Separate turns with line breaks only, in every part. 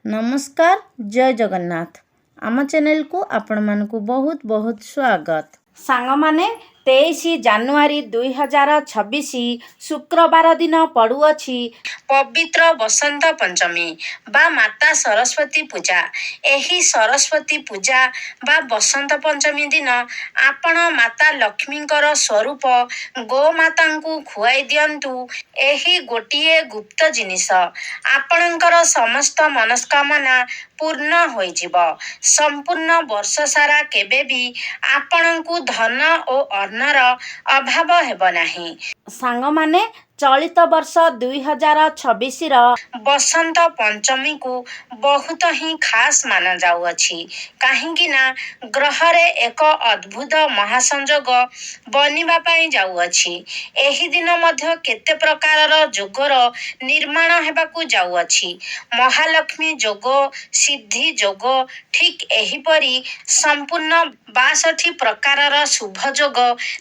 नमस्कार जय जगन्नाथ आम चैनल को आपण मानकु बहुत बहुत स्वागत। सांग माने 23 जानुआरी 2026 शुक्रवार दिन पड़ुअछि पवित्र बसंत पंचमी बा माता सरस्वती पूजा। एही सरस्वती पूजा बा बसंत पंचमी दिन आपण माता लक्ष्मींकर स्वरूप गोमातांकु खुआई दियंतु। एही गोटिए गुप्त जिनिस आपणकर समस्त मनस्कामना पूर्ण होइजिब। संपूर्ण वर्ष सारा केबे भी आपणकु धन ओ अन्नर अभाव हेब नाही। सांग माने चलित वर्ष 2026 बसंत पंचमी को बहुत ही खास माना जाउअछि। काहेकि ना ग्रहरे एक अद्भुत महासंजोग बनिबा पाई जाउअछि। एही दिन मध्य केते प्रकारर जोगर निर्माण हेबाकु जाउअछि। महालक्ष्मी जोग, सिद्धि जोग, ठीक एहीपरि संपूर्ण 62 प्रकारर शुभ जोग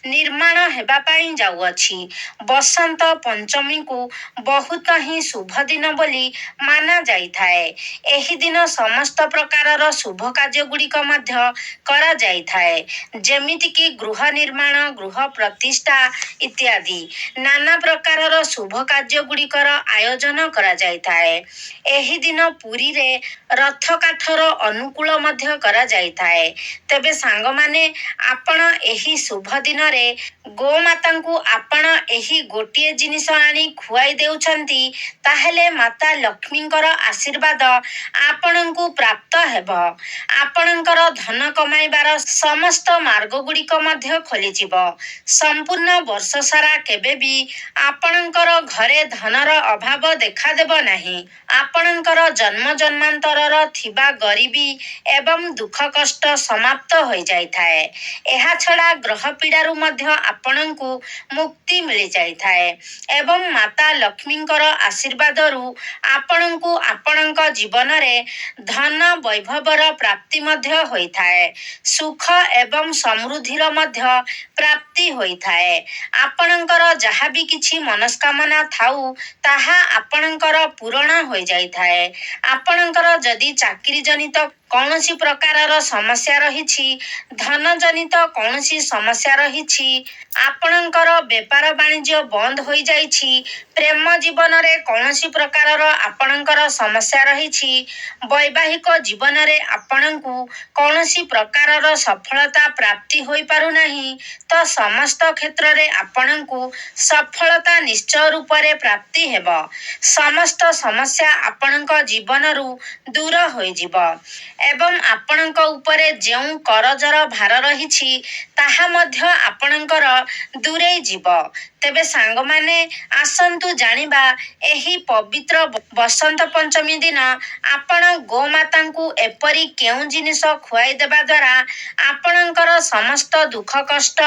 निर्माण हेबा पाई जाउअछि। बसंत पंचमी को बहुत ही शुभ दिन बोली माना जाइथाए। एही दिन समस्त प्रकारर शुभ कार्य गुड़िक मध्य करा जाइथाए, जेमिति कि गृह निर्माण, गृह प्रतिष्ठा इत्यादि नाना प्रकारर शुभ कार्य गुड़िकर आयोजन करा जाइथाए। एही दिन पुरी रे रथ काठर अनुकूल मध्य करा जाइथाए। तेबे सांग माने आपण एही शुभ दिन रे गोमातांकु आपण एही गोटिए जिनिस आनी खुआई देउछंती, ताहेले माता लक्ष्मींकर आशीर्वाद आपणंकु प्राप्त हेब। आपणंकर धन कमाइबार समस्त मार्ग गुड़िक मध्य खोलिजिब। संपूर्ण वर्ष सारा केबे भी आपणंकर घरे धनर अभाव देखा देब नाही। आपणंकर जन्म जन्मांतरर थिबा गरीबी एवं दुख कष्ट समाप्त होई जाइथाए। एहा छड़ा ग्रह पीड़ारु मध्य आपणंकु मुक्ति मिली जाइथाए एवं माता लक्ष्मींकर आशीर्वादरु आपणंकु आपणंक जीवन रे धन वैभवर प्राप्ति मध्य होइथाए। सुख एवं समृद्धिर मध्य प्राप्ति होइथाए। आपणंकर जहा भी किछि मनस्कामना थाउ ताहा आपणंकर पूरण होई जाइथाए। आपणंकर जदि चाकरी जनित कौनसी प्रकारर समस्या रहिछि, धन जनित कौनसी समस्या रहिछि, आपणंकर व्यापार वाणिज्य बंद होई जाइछि, प्रेम जीवन रे कौनसी प्रकारर आपणंकर समस्या रहिछि, वैवाहिक जीवन रे आपणंकु कौनसी प्रकारर सफलता प्राप्ति होई पारु नाही, तो समस्त क्षेत्र रे आपणंकु सफलता निश्चय रूप रे प्राप्ति हेब। समस्त समस्या आपणंक जीवनरु दूर होई जिव एवं आपणंक उपरे जेउ करजर भार रहिछि ताहा मध्य आपणंकर दूरेई जिव। तेबे सांग माने आसंतु जानिबा एही पवित्र बसंत पंचमी दिन आपण गोमातांकु एपरी केउ जिनिस खुआई देबा द्वारा आपणंकर समस्त दुख कष्ट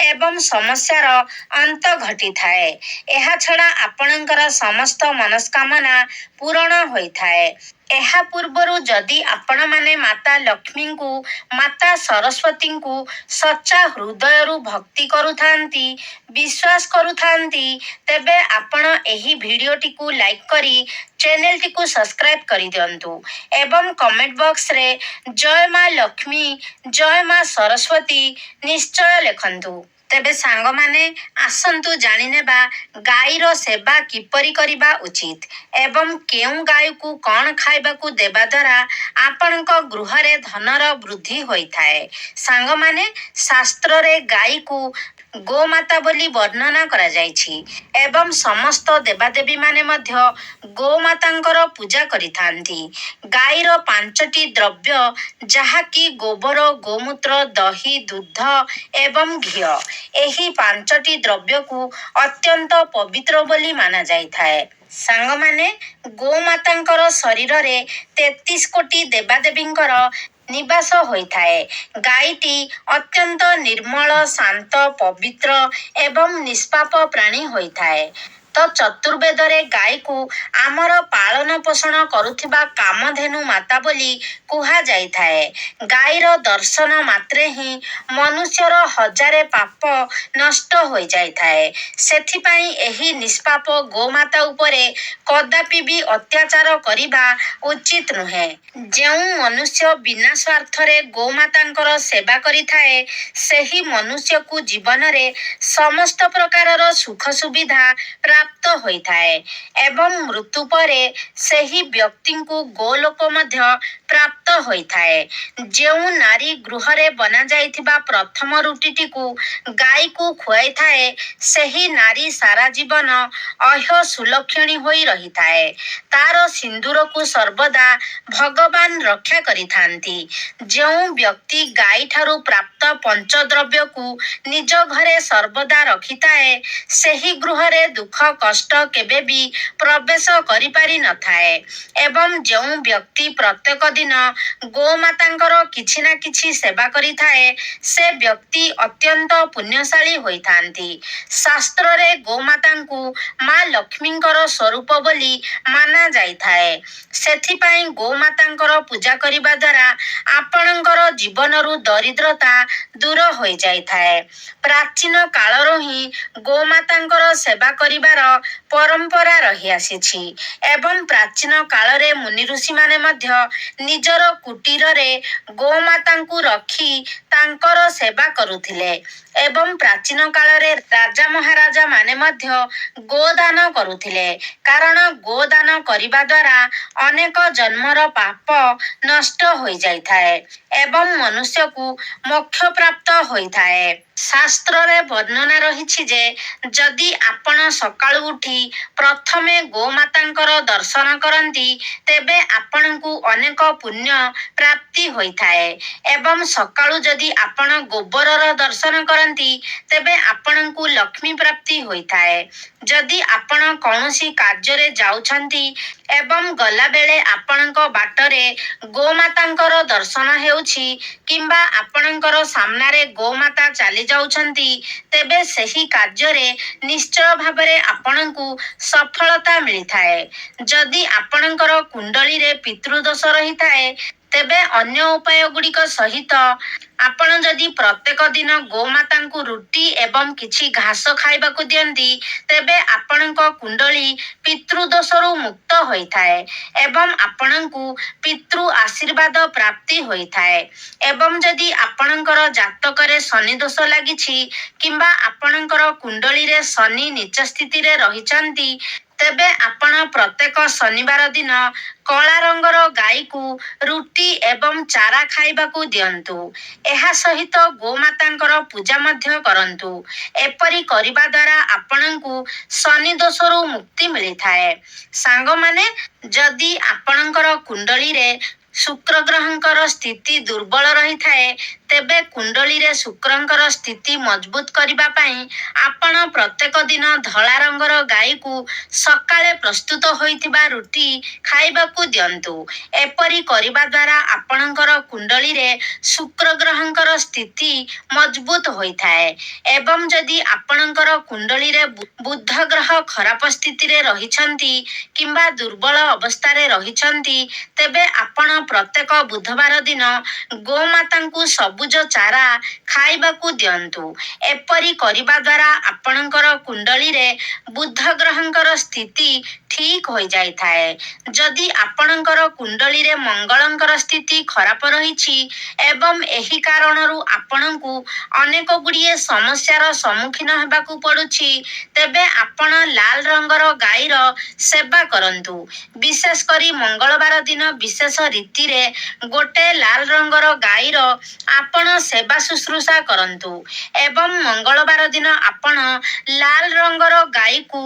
एवं समस्यार अंत घटी थाए। एहा छड़ा आपणंकर समस्त मनस्कामना पूर्ण होइथाए। एहा पूर्वरु जदि आपण माने माता लक्ष्मी को, माता सरस्वती को सच्चा हृदयरु भक्ति करुथांती, विश्वास करुथांती, तेबे आपण एही वीडियोटी को लाइक करी चैनल टी को सब्सक्राइब करी दियंतु एवं कमेंट बॉक्स रे जय मां लक्ष्मी, जय मां सरस्वती निश्चय लिखंतु। तेबे सांग माने आसंतु जानि नेबा गाईर सेवा किपरि करिबा उचित एवं केउ गाय को कौन खाइबा को देबा द्वारा आपणक गृह रे धनर वृद्धि होइथाए। सांग माने शास्त्र रे गाई को गोमाता बोली वर्णना करा जाइछि एवं समस्त देवादेवी माने मध्य गोमातांकर पूजा करिथांती। गाईर 5टी द्रव्य जहाकी गोबर, गोमूत्र, दही, दूध एवं घिओ, एही 5टी द्रव्य को अत्यंत पवित्र बोली माना जाइथाए। सांग माने गोमातांकर शरीर रे 33 कोटी देवादेवींकर निवास होइथाए। गाईटी अत्यंत निर्मल, शांत, पवित्र एवं निष्पाप प्राणी होइथाए। ତ ଚତୁର୍ବେଦରେ ଗାଈକୁ ଆମର ପାଳନ ପୋଷଣ କରୁଥିବା କାମଧେନୁ ମାତା ବୋଲି କୁହାଯାଇଥାଏ। ଗାଈର ଦର୍ଶନ ମାତ୍ରେ ହିଁ ମନୁଷ୍ୟର ହଜାରେ ପାପ ନଷ୍ଟ ହୋଇଯାଇଥାଏ। ସେଥିପାଇଁ ଏହି ନିଷ୍ପାପ ଗୋମାତା ଉପରେ କଦାପି ବି ଅତ୍ୟାଚାର କରିବା ଉଚିତ ନୁହେଁ। ଯେଉଁ ମନୁଷ୍ୟ ବିନା ସ୍ୱାର୍ଥରେ ଗୋମାତାଙ୍କର ସେବା କରିଥାଏ, ସେହି ମନୁଷ୍ୟକୁ ଜୀବନରେ ସମସ୍ତ ପ୍ରକାରର ସୁଖ ସୁବିଧା ପ୍ରାପ୍ତ ହୋଇଥାଏ ଏବଂ ମୃତ୍ୟୁ ପରେ ସେହି ବ୍ୟକ୍ତିଙ୍କୁ ଗୋଲୋକ ମଧ୍ୟ ପ୍ରାପ୍ତ ହୋଇଥାଏ। ଯେଉଁ ନାରୀ ଗୃହରେ ବନାଯାଇଥିବା ପ୍ରଥମ ରୁଟିଟିକୁ ଗାଈକୁ ଖୁଆଇଥାଏ, ସେହି ନାରୀ ସାରା ଜୀବନ ଅହ୍ୟ ସୁଲକ୍ଷଣୀ ହୋଇ ରହିଥାଏ। ତାର ସିନ୍ଦୁରକୁ ସର୍ବଦା ଭଗବାନ ରକ୍ଷା କରିଥାନ୍ତି। ଯେଉଁ ବ୍ୟକ୍ତି ଗାଈଠାରୁ ପ୍ରାପ୍ତ ପଞ୍ଚଦ୍ରବ୍ୟକୁ ନିଜ ଘରେ ସର୍ବଦା ରଖିଥାଏ, ସେହି ଗୃହରେ ଦୁଃଖ କଷ୍ଟ କେବେ ବି ପ୍ରବେଶ କରିପାରି ନଥାଏ ଏବଂ ଯେଉଁ ବ୍ୟକ୍ତି ପ୍ରତ୍ୟେକ ଦିନ ଗୋମାତାଙ୍କର କିଛି ନା କିଛି ସେବା କରିଥାଏ, ସେ ବ୍ୟକ୍ତି ଅତ୍ୟନ୍ତ ପୁଣ୍ୟଶାଳୀ ହୋଇଥାନ୍ତି। ଶାସ୍ତ୍ରରେ ଗୋମାତାଙ୍କୁ ମା ଲକ୍ଷ୍ମୀଙ୍କର ସ୍ୱରୂପ ବୋଲି ମାନା ଯାଇଥାଏ। ସେଥିପାଇଁ ଗୋମାତାଙ୍କର ପୂଜା କରିବା ଦ୍ୱାରା ଆପଣଙ୍କର ଜୀବନରୁ ଦରିଦ୍ରତା ଦୂର ହୋଇଯାଇଥାଏ। ପ୍ରାଚୀନ କାଳରୁ ହିଁ ଗୋମାତାଙ୍କର ସେବା କରିବାର ପରମ୍ପରା ରହିଆସିଛି ଏବଂ ପ୍ରାଚୀନ କାଳରେ ମୁନି ଋଷିମାନେ ମଧ୍ୟ ନିଜର କୁଟୀରରେ ଗୋମାତାଙ୍କୁ ରଖି ତାଙ୍କର ସେବା କରୁଥିଲେ ଏବଂ ପ୍ରାଚୀନ କାଳରେ ରାଜା ମହାରାଜା ମାନେ ମଧ୍ୟ ଗୋଦାନ କରୁଥିଲେ, କାରଣ ଗୋଦାନ କରିବା ଦ୍ୱାରା ଅନେକ ଜନ୍ମର ପାପ ନଷ୍ଟ ହୋଇଯାଇଥାଏ ଏବଂ ମନୁଷ୍ୟକୁ ମୋକ୍ଷ ପ୍ରାପ୍ତ ହୋଇଥାଏ। ଶାସ୍ତ୍ରରେ ବର୍ଣ୍ଣନା ରହିଛି ଯେ ଯଦି ଆପଣ ସକାଳୁ ଉଠି ପ୍ରଥମେ ଗୋମାତାଙ୍କର ଦର୍ଶନ କରନ୍ତି, ତେବେ ଆପଣଙ୍କୁ ଅନେକ ପୁଣ୍ୟ ପ୍ରାପ୍ତି ହୋଇଥାଏ ଏବଂ ସକାଳୁ ଯଦି ଆପଣ ଗୋବରର ଦର୍ଶନ କରନ୍ତି, ତେବେ ଆପଣଙ୍କୁ ଲକ୍ଷ୍ମୀ ପ୍ରାପ୍ତି ହୋଇଥାଏ। ଯଦି ଆପଣ କୌଣସି କାର୍ଯ୍ୟରେ ଯାଉଛନ୍ତି ଏବଂ ଗଲାବେଳେ ଆପଣଙ୍କ ବାଟରେ ଗୋମାତାଙ୍କର ଦର୍ଶନ ହେଉଛି କିମ୍ବା ଆପଣଙ୍କର ସାମ୍ନାରେ ଗୋମାତା ଚାଲି ଯାଉଛନ୍ତି, ତେବେ ସେହି କାର୍ଯ୍ୟରେ ନିଶ୍ଚୟ ଭାବରେ ଆପଣଙ୍କୁ ସଫଳତା ମିଳିଥାଏ। ଯଦି ଆପଣଙ୍କର କୁଣ୍ଡଳୀରେ ପିତୃଦୋଷ ରହିଥାଏ, ତେବେ ଅନ୍ୟ ଉପାୟ ଗୁଡ଼ିକ ସହିତ ଆପଣ ଯଦି ପ୍ରତ୍ୟେକ ଦିନ ଗୋମାତାଙ୍କୁ ରୁଟି ଏବଂ କିଛି ଘାସ ଖାଇବାକୁ ଦିଅନ୍ତି, ତେବେ ଆପଣଙ୍କ କୁଣ୍ଡଳୀ ପିତୃଦୋଷରୁ ମୁକ୍ତ ହୋଇଥାଏ ଏବଂ ଆପଣଙ୍କୁ ପିତୃ ଆଶୀର୍ବାଦ ପ୍ରାପ୍ତି ହୋଇଥାଏ। ଏବଂ ଯଦି ଆପଣଙ୍କର ଜାତକରେ ଶନି ଦୋଷ ଲାଗିଛି କିମ୍ବା ଆପଣଙ୍କର କୁଣ୍ଡଳୀରେ ଶନି ନୀଚ ସ୍ଥିତିରେ ରହିଛନ୍ତି, ତେବେ ଆପଣ ପ୍ରତ୍ୟେକ ଶନିବାର ଦିନ କଳା ରଙ୍ଗର ଗାଈକୁ ରୁଟି ଏବଂ ଚାରା ଖାଇବାକୁ ଦିଅନ୍ତୁ। ଏହା ସହିତ ଗୋମାତାଙ୍କର ପୂଜା ମଧ୍ୟ କରନ୍ତୁ। ଏପରି କରିବା ଦ୍ୱାରା ଆପଣଙ୍କୁ ଶନି ଦୋଷରୁ ମୁକ୍ତି ମିଳିଥାଏ। ସାଙ୍ଗମାନେ, ଯଦି ଆପଣଙ୍କର କୁଣ୍ଡଳୀରେ ଶୁକ୍ର ଗ୍ରହଙ୍କର ସ୍ଥିତି ଦୁର୍ବଳ ରହିଥାଏ, ତେବେ କୁଣ୍ଡଳୀରେ ଶୁକ୍ରଙ୍କର ସ୍ଥିତି ମଜବୁତ କରିବା ପାଇଁ ଆପଣ ପ୍ରତ୍ୟେକ ଦିନ ଧଳା ରଙ୍ଗର ଗାଈକୁ ସକାଳେ ପ୍ରସ୍ତୁତ ହୋଇଥିବା ରୁଟି ଖାଇବାକୁ ଦିଅନ୍ତୁ। ଏପରି କରିବା ଦ୍ୱାରା ଆପଣଙ୍କର କୁଣ୍ଡଳୀରେ ଶୁକ୍ର ଗ୍ରହଙ୍କର ସ୍ଥିତି ମଜବୁତ ହୋଇଥାଏ ଏବଂ ଯଦି ଆପଣଙ୍କର କୁଣ୍ଡଳୀରେ ବୁଧ ଗ୍ରହ ଖରାପ ସ୍ଥିତିରେ ରହିଛନ୍ତି କିମ୍ବା ଦୁର୍ବଳ ଅବସ୍ଥାରେ ରହିଛନ୍ତି, ତେବେ ଆପଣ ପ୍ରତ୍ୟେକ ବୁଧବାର ଦିନ ଗୋମାତାଙ୍କୁ ସବୁଜ ଚାରା ଖାଇବାକୁ ଦିଅନ୍ତୁ। ଏପରି କରିବା ଦ୍ୱାରା ଆପଣଙ୍କର କୁଣ୍ଡଳୀରେ ବୁଧ ଗ୍ରହଙ୍କର ସ୍ଥିତି ଠିକ୍ ହୋଇଯାଇଥାଏ। ଯଦି ଆପଣଙ୍କର କୁଣ୍ଡଳୀରେ ମଙ୍ଗଳଙ୍କର ସ୍ଥିତି ଖରାପ ରହିଛି ଏବଂ ଏହି କାରଣରୁ ଆପଣଙ୍କୁ ଅନେକ ଗୁଡ଼ିଏ ସମସ୍ୟାର ସମ୍ମୁଖୀନ ହେବାକୁ ପଡ଼ୁଛି, ତେବେ ଆପଣ ଲାଲ ରଙ୍ଗର ଗାଈର ସେବା କରନ୍ତୁ। ବିଶେଷ କରି ମଙ୍ଗଳବାର ଦିନ ବିଶେଷ ରୀତିରେ ଗୋଟେ ଲାଲ ରଙ୍ଗର ଗାଈର ଆପଣ ସେବା ଶୁଶ୍ରୂଷା କରନ୍ତୁ ଏବଂ ମଙ୍ଗଳବାର ଦିନ ଆପଣ ଲାଲ ରଙ୍ଗର ଗାଈକୁ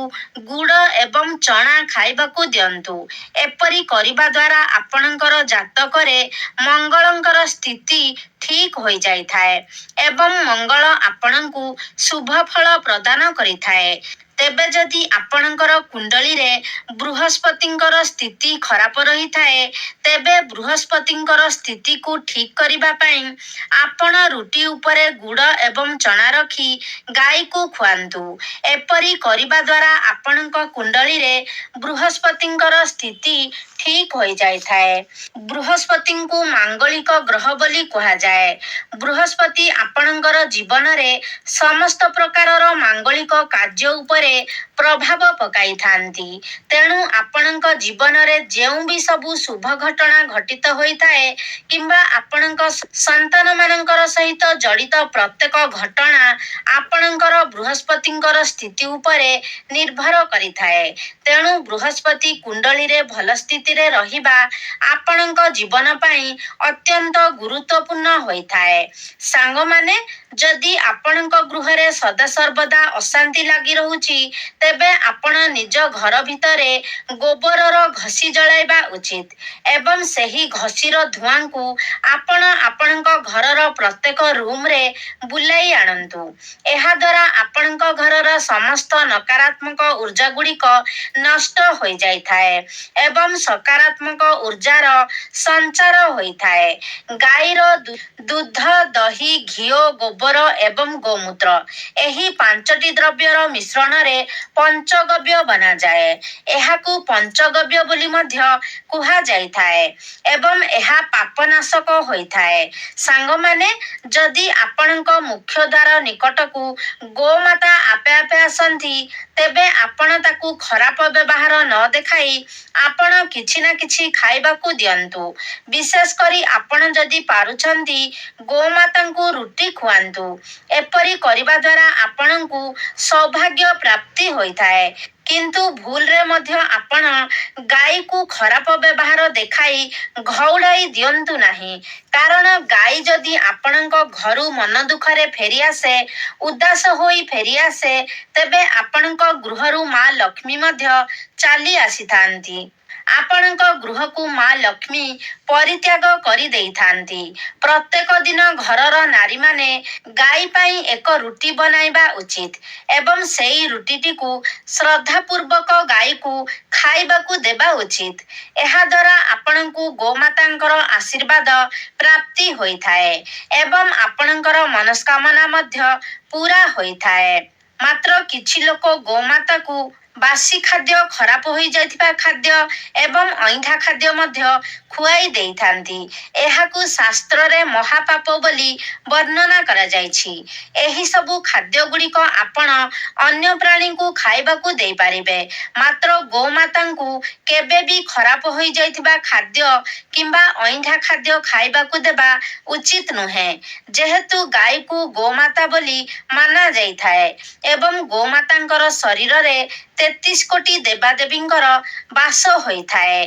ଗୁଡ଼ ଏବଂ ଚଣା ଖାଇବାକୁ ଦିଅନ୍ତୁ। ଏପରି କରିବା ଦ୍ୱାରା ଆପଣଙ୍କର ଜାତକରେ ମଙ୍ଗଳଙ୍କର ସ୍ଥିତି ଠିକ୍ ହୋଇଯାଇଥାଏ ଏବଂ ମଙ୍ଗଳ ଆପଣଙ୍କୁ ଶୁଭ ଫଳ ପ୍ରଦାନ କରିଥାଏ। ତେବେ ଯଦି ଆପଣଙ୍କର କୁଣ୍ଡଳୀରେ ବୃହସ୍ପତିଙ୍କର ସ୍ଥିତି ଖରାପ ରହିଥାଏ, ତେବେ ବୃହସ୍ପତିଙ୍କର ସ୍ଥିତିକୁ ଠିକ୍ କରିବା ପାଇଁ ଆପଣ ରୁଟି ଉପରେ ଗୁଡ଼ ଏବଂ ଚଣା ରଖି ଗାଈକୁ ଖୁଆନ୍ତୁ। ଏପରି କରିବା ଦ୍ୱାରା ଆପଣଙ୍କ କୁଣ୍ଡଳୀରେ ବୃହସ୍ପତିଙ୍କର ସ୍ଥିତି ଠିକ୍ ହୋଇଯାଇଥାଏ। ବୃହସ୍ପତିଙ୍କୁ ମାଙ୍ଗଳିକ ଗ୍ରହ ବୋଲି କୁହାଯାଏ। ବୃହସ୍ପତି ଆପଣଙ୍କର ଜୀବନରେ ସମସ୍ତ ପ୍ରକାରର ମାଙ୍ଗଳିକ କାର୍ଯ୍ୟ ଉପରେ ପ୍ରଭାବ ପକାଇଥାନ୍ତି। ତେଣୁ ଆପଣଙ୍କ ଜୀବନରେ ଯେଉଁ ବି ସବୁ ଶୁଭ ଘଟଣା ଘଟିତ ହୋଇଥାଏ କିମ୍ବା ଆପଣଙ୍କ ସନ୍ତାନମାନଙ୍କର ସହିତ ଜଡ଼ିତ ପ୍ରତ୍ୟେକ ଘଟଣା ଆପଣଙ୍କର ବୃହସ୍ପତିଙ୍କର ସ୍ଥିତି ଉପରେ ନିର୍ଭର କରିଥାଏ। ତେଣୁ ବୃହସ୍ପତି କୁଣ୍ଡଳୀରେ ଭଲ ସ୍ଥିତିରେ ରହିବା ଆପଣଙ୍କ ଜୀବନ ପାଇଁ ଅତ୍ୟନ୍ତ ଗୁରୁତ୍ୱପୂର୍ଣ୍ଣ ହୋଇଥାଏ। ସାଙ୍ଗମାନେ, ଯଦି ଆପଣଙ୍କ ଗୃହରେ ସଦାସର୍ବଦା ଅଶାନ୍ତି ଲାଗି ରହୁଛି, ତେବେ ଆପଣ ନିଜ ଘର ଭିତରେ ଗୋବରର ଘଷି ଜଳାଇବା ଉଚିତ ଏବଂ ସେହି ଘଷିର ଧୂଆଁକୁ ଆପଣ ଆପଣଙ୍କ ଘରର ପ୍ରତ୍ୟେକ ରୁମ୍ରେ ବୁଲାଇ ଆଣନ୍ତୁ। ଏହାଦ୍ୱାରା ଆପଣଙ୍କ ଘରର ସମସ୍ତ ନକାରାତ୍ମକ ଉର୍ଜା ଗୁଡ଼ିକ ନଷ୍ଟ ହୋଇଯାଇଥାଏ ଏବଂ ସକାରାତ୍ମକ ଉର୍ଜାର ସଞ୍ଚାର ହୋଇଥାଏ। ଗାଈର ଦୁଧ, ଦହି, ଘିଅ, ଗୋବର ଏବଂ ଗୋମୂତ୍ର ଏହି 5ଟି ଦ୍ରବ୍ୟର ମିଶ୍ରଣରେ ପଞ୍ଚଗବ୍ୟ ବନାଯାଏ। ଏହାକୁ ପଞ୍ଚଗବ୍ୟ ବୋଲି ମଧ୍ୟ କୁହାଯାଇଥାଏ ଏବଂ ଏହା ପାପନାଶକ ହୋଇଥାଏ। ସାଙ୍ଗମାନେ, ଯଦି ଆପଣଙ୍କ ମୁଖ୍ୟ ଦ୍ୱାର ନିକଟକୁ ଗୋମାତା ଆପେ ଆପେ ଆସନ୍ତି, ତେବେ ଆପଣ ତାକୁ ଖରାପ ବ୍ୟବହାର ନ ଦେଖାଇ ଆପଣ କିଛି ନା କିଛି ଖାଇବାକୁ ଦିଅନ୍ତୁ। ବିଶେଷ କରି ଆପଣ ଯଦି ପାରୁଛନ୍ତି, ଗୋମାତାଙ୍କୁ ରୁଟି ଖୁଆନ୍ତୁ। ଏପରି କରିବା ଦ୍ୱାରା ଆପଣଙ୍କୁ ସୌଭାଗ୍ୟ ପ୍ରାପ୍ତି ହୋଇଥାଏ। କିନ୍ତୁ ଭୁଲରେ ମଧ୍ୟ ଆପଣ ଗାଈକୁ ଖରାପ ବ୍ୟବହାର ଦେଖାଇ ଘଉଡ଼ାଇ ଦିଅନ୍ତୁ ନାହିଁ। କାରଣ ଗାଈ ଯଦି ଆପଣଙ୍କ ଘରୁ ମନ ଦୁଃଖରେ ଫେରିଆସେ, ଉଦାସ ହୋଇ ଫେରିଆସେ, ତେବେ ଆପଣଙ୍କ ଗୃହରୁ ମା ଲକ୍ଷ୍ମୀ ମଧ୍ୟ ଚାଲି ଆସିଥାନ୍ତି। ଆପଣଙ୍କ ଗୃହକୁ ମା ଲକ୍ଷ୍ମୀ ପରିତ୍ୟାଗ କରିଦେଇଥାନ୍ତି। ପ୍ରତ୍ୟେକ ଦିନ ଘରର ନାରୀମାନେ ଗାଈ ପାଇଁ ଏକ ରୁଟି ବନାଇବା ଉଚିତ ଏବଂ ସେହି ରୁଟିଟିକୁ ଶ୍ରଦ୍ଧାପୂର୍ବକ ଗାଈକୁ ଖାଇବାକୁ ଦେବା ଉଚିତ। ଏହାଦ୍ୱାରା ଆପଣଙ୍କୁ ଗୋମାତାଙ୍କର ଆଶୀର୍ବାଦ ପ୍ରାପ୍ତି ହୋଇଥାଏ ଏବଂ ଆପଣଙ୍କର ମନସ୍କାମନା ମଧ୍ୟ ପୂରା ହୋଇଥାଏ। ମାତ୍ର କିଛି ଲୋକ ଗୋମାତାକୁ ବାସି ଖାଦ୍ୟ, ଖରାପ ହୋଇଯାଇଥିବା ଖାଦ୍ୟ ଏବଂ ଅଇଁଠା ଖାଦ୍ୟ ମଧ୍ୟ ଖୁଆଇ ଦେଇଥାନ୍ତି। ଏହାକୁ ଶାସ୍ତ୍ରରେ ମହାପାପ ବୋଲି ବର୍ଣ୍ଣନା କରାଯାଇଛି। ଏହି ସବୁ ଖାଦ୍ୟଗୁଡ଼ିକ ଆପଣ ଅନ୍ୟ ପ୍ରାଣୀଙ୍କୁ ଖାଇବାକୁ ଦେଇପାରିବେ, ମାତ୍ର ଗୋମାତାଙ୍କୁ କେବେ ବି ଖରାପ ହୋଇଯାଇଥିବା ଖାଦ୍ୟ କିମ୍ବା ଅଇଁଠା ଖାଦ୍ୟ ଖାଇବାକୁ ଦେବା ଉଚିତ ନୁହେଁ। ଯେହେତୁ ଗାଈକୁ ଗୋମାତା ବୋଲି ମାନାଯାଇଥାଏ ଏବଂ ଗୋମାତାଙ୍କର ଶରୀରରେ 33 କୋଟି ଦେବାଦେବୀଙ୍କର ବାସ ହୋଇଥାଏ।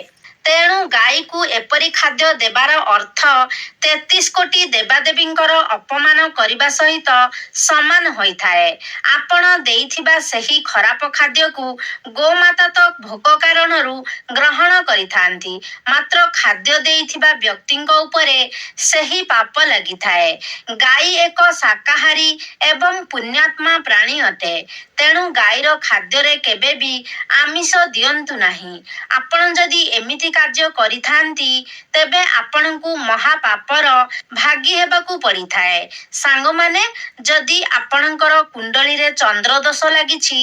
ତେଣୁ ଗାଈକୁ ଏପରି ଖାଦ୍ୟ ଦେବାର ଅର୍ଥ 33 କୋଟି ଦେବାଦେବୀଙ୍କର ଅପମାନ କରିବା ସହିତ ସମାନ ହୋଇଥାଏ। ଆପଣ ଦେଇଥିବା ସେହି ଖରାପ ଖାଦ୍ୟକୁ ଗୋମାତା ତ ଭୋକ କାରଣରୁ ଗ୍ରହଣ କରିଥାନ୍ତି, ମାତ୍ର ଖାଦ୍ୟ ଦେଇଥିବା ବ୍ୟକ୍ତିଙ୍କ ଉପରେ ସେହି ପାପ ଲାଗିଥାଏ। ଗାଈ ଏକ ଶାକାହାରୀ ଏବଂ ପୁଣ୍ୟାତ୍ମା ପ୍ରାଣୀ ଅଟେ। ତେଣୁ ଗାଈର ଖାଦ୍ୟରେ କେବେ ବି ଆମିଷ ଦିଅନ୍ତୁ ନାହିଁ। ଆପଣ ଯଦି ଏମିତି କାର୍ଯ୍ୟ କରିଥାନ୍ତି, ତେବେ ଆପଣଙ୍କୁ ମହାପାପର ଭାଗୀ ହେବାକୁ ପଡ଼ିଥାଏ। ସାଙ୍ଗମାନେ, ଯଦି ଆପଣଙ୍କର କୁଣ୍ଡଳୀରେ ଚନ୍ଦ୍ରଦୋଷ ଲାଗିଛି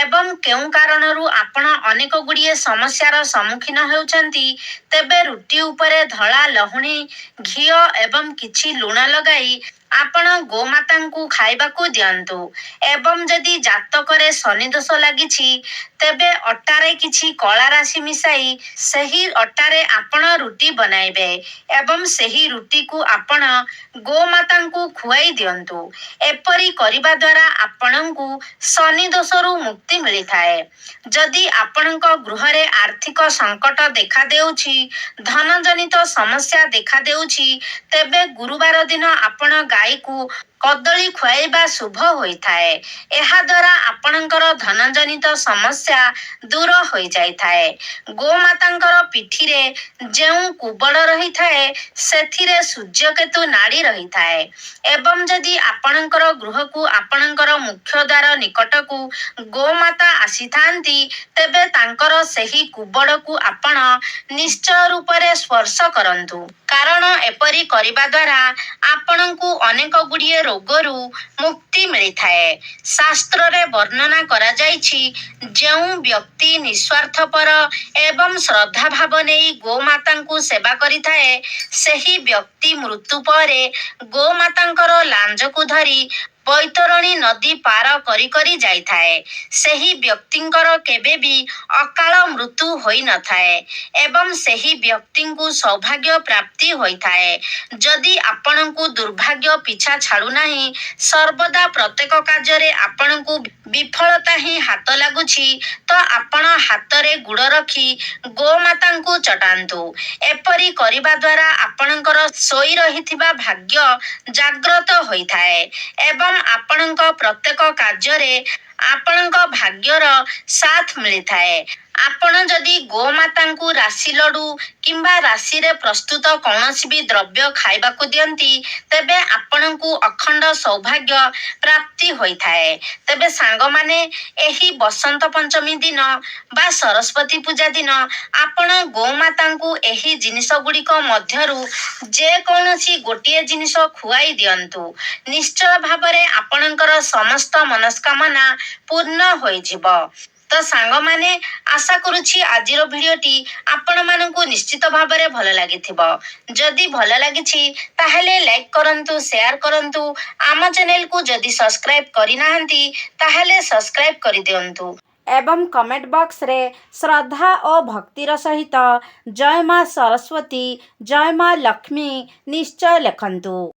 ଏବଂ କେଉଁ କାରଣରୁ ଆପଣ ଅନେକ ଗୁଡ଼ିଏ ସମସ୍ୟାର ସମ୍ମୁଖୀନ ହେଉଛନ୍ତି, ତେବେ ରୁଟି ଉପରେ ଧଳା ଲହୁଣୀ, ଘିଅ ଏବଂ କିଛି ଲୁଣ ଲଗାଇ ଆପଣ ଗୋମାତାଙ୍କୁ ଖାଇବାକୁ ଦିଅନ୍ତୁ। ଏବଂ ଯଦି ଜାତକରେ ଶନିଦୋଷ ଲାଗିଛି, ତେବେ ଅଟାରେ କିଛି କଳା ରାଶି ମିଶାଇ ସେହି ଅଟାରେ ଆପଣ ରୁଟି ବନାଇବେ ଏବଂ ସେହି ରୁଟିକୁ ଆପଣ ଗୋମାତାଙ୍କୁ ଖୁଆଇ ଦିଅନ୍ତୁ। ଏପରି କରିବା ଦ୍ୱାରା ଆପଣଙ୍କୁ ଶନି ଦୋଷରୁ ମୁକ୍ତି ମିଳିଥାଏ। ଯଦି ଆପଣଙ୍କ ଗୃହରେ ଆର୍ଥିକ ସଙ୍କଟ ଦେଖାଦେଉଛି, ଧନଜନିତ ସମସ୍ୟା ଦେଖାଦେଉଛି, ତେବେ ଗୁରୁବାର ଦିନ ଆପଣ ଗାଈ ଗାଈକୁ କଦଳୀ ଖୁଆଇବା ଶୁଭ ହୋଇଥାଏ। ଏହାଦ୍ୱାରା ଆପଣଙ୍କର ଧନଜନିତ ସମସ୍ୟା ଦୂର ହୋଇଯାଇଥାଏ। ଗୋମାତାଙ୍କର ପିଠିରେ ଯେଉଁ କୁବଡ଼ ରହିଥାଏ ସେଥିରେ ସୂର୍ଯ୍ୟକେତୁ ନାଡ଼ି ରହିଥାଏ ଏବଂ ଯଦି ଆପଣଙ୍କର ଗୃହକୁ ଆପଣଙ୍କର ମୁଖ୍ୟ ଦ୍ୱାର ନିକଟକୁ ଗୋମାତା ଆସିଥାନ୍ତି ତେବେ ତାଙ୍କର ସେହି କୁବଡ଼କୁ ଆପଣ ନିଶ୍ଚୟ ରୂପରେ ସ୍ପର୍ଶ କରନ୍ତୁ। କାରଣ ଏପରି କରିବା ଦ୍ୱାରା ଆପଣଙ୍କୁ ଅନେକ ଗୁଡ଼ିଏ ରୋଗରୁ ମୁକ୍ତି ମିଳିଥାଏ। ଶାସ୍ତ୍ରରେ ବର୍ଣ୍ଣନା କରାଯାଇଛି ଯେଉଁ ବ୍ୟକ୍ତି ନିଃସ୍ୱାର୍ଥପର ଏବଂ ଶ୍ରଦ୍ଧାଭାବ ନେଇ ଗୋମାତାଙ୍କୁ ସେବା କରିଥାଏ ସେହି ବ୍ୟକ୍ତି ମୃତ୍ୟୁ ପରେ ଗୋମାତାଙ୍କର ଲାଞ୍ଜକୁ ଧରି ବୈତରଣୀ ନଦୀ ପାର କରି କରି ଯାଇଥାଏ। ସେହି ବ୍ୟକ୍ତିଙ୍କର କେବେ ବି ଅକାଳ ମୃତ୍ୟୁ ହୋଇନଥାଏ ଏବଂ ସେହି ବ୍ୟକ୍ତିଙ୍କୁ ସୌଭାଗ୍ୟ ପ୍ରାପ୍ତି ହୋଇଥାଏ। ଯଦି ଆପଣଙ୍କୁ ଦୁର୍ଭାଗ୍ୟ ପିଛା ଛାଡ଼ୁନାହିଁ, ସର୍ବଦା ପ୍ରତ୍ୟେକ କାର୍ଯ୍ୟରେ ଆପଣଙ୍କୁ ବିଫଳତା ହିଁ ହାତ ଲାଗୁଛି, ତ ଆପଣ ହାତରେ ଗୁଡ଼ ରଖି ଗୋମାତାଙ୍କୁ ଚଟାନ୍ତୁ। ଏପରି କରିବା ଦ୍ୱାରା ଆପଣଙ୍କର ଶୋଇ ରହିଥିବା ଭାଗ୍ୟ ଜାଗ୍ରତ ହୋଇଥାଏ ଏବଂ ଆପଣଙ୍କ ପ୍ରତ୍ୟେକ କାର୍ଯ୍ୟରେ ଆପଣଙ୍କ ଭାଗ୍ୟର ସାଥ ମିଳିଥାଏ। ଆପଣ ଯଦି ଗୋମାତାଙ୍କୁ ରାଶି ଲଡୁ କିମ୍ବା ରାଶିରେ ପ୍ରସ୍ତୁତ କୌଣସି ବି ଦ୍ରବ୍ୟ ଖାଇବାକୁ ଦିଅନ୍ତି ତେବେ ଆପଣଙ୍କୁ ଅଖଣ୍ଡ ସୌଭାଗ୍ୟ ପ୍ରାପ୍ତି ହୋଇଥାଏ। ତେବେ ସାଙ୍ଗମାନେ, ଏହି ବସନ୍ତ ପଞ୍ଚମୀ ଦିନ ବା ସରସ୍ୱତୀ ପୂଜା ଦିନ ଆପଣ ଗୋମାତାଙ୍କୁ ଏହି ଜିନିଷ ଗୁଡ଼ିକ ମଧ୍ୟରୁ ଯେକୌଣସି ଗୋଟିଏ ଜିନିଷ ଖୁଆଇ ଦିଅନ୍ତୁ। ନିଶ୍ଚୟ ଭାବରେ ଆପଣଙ୍କର ସମସ୍ତ ମନସ୍କାମନା ପୂର୍ଣ୍ଣ ହୋଇଯିବ। ତ ସାଙ୍ଗମାନେ, ଆଶା କରୁଛି ଆଜିର ଭିଡ଼ିଓଟି ଆପଣମାନଙ୍କୁ ନିଶ୍ଚିତ ଭାବରେ ଭଲ ଲାଗିଥିବ। ଯଦି ଭଲ ଲାଗିଛି ତାହେଲେ ଲାଇକ୍ କରନ୍ତୁ, ସେୟାର କରନ୍ତୁ। ଆମ ଚ୍ୟାନେଲକୁ ଯଦି ସବସ୍କ୍ରାଇବ୍ କରିନାହାନ୍ତି ତାହେଲେ ସବସ୍କ୍ରାଇବ୍ କରିଦିଅନ୍ତୁ ଏବଂ କମେଣ୍ଟ ବକ୍ସରେ ଶ୍ରଦ୍ଧା ଓ ଭକ୍ତିର ସହିତ ଜୟ ମା ସରସ୍ୱତୀ, ଜୟ ମା ଲକ୍ଷ୍ମୀ ନିଶ୍ଚୟ ଲେଖନ୍ତୁ।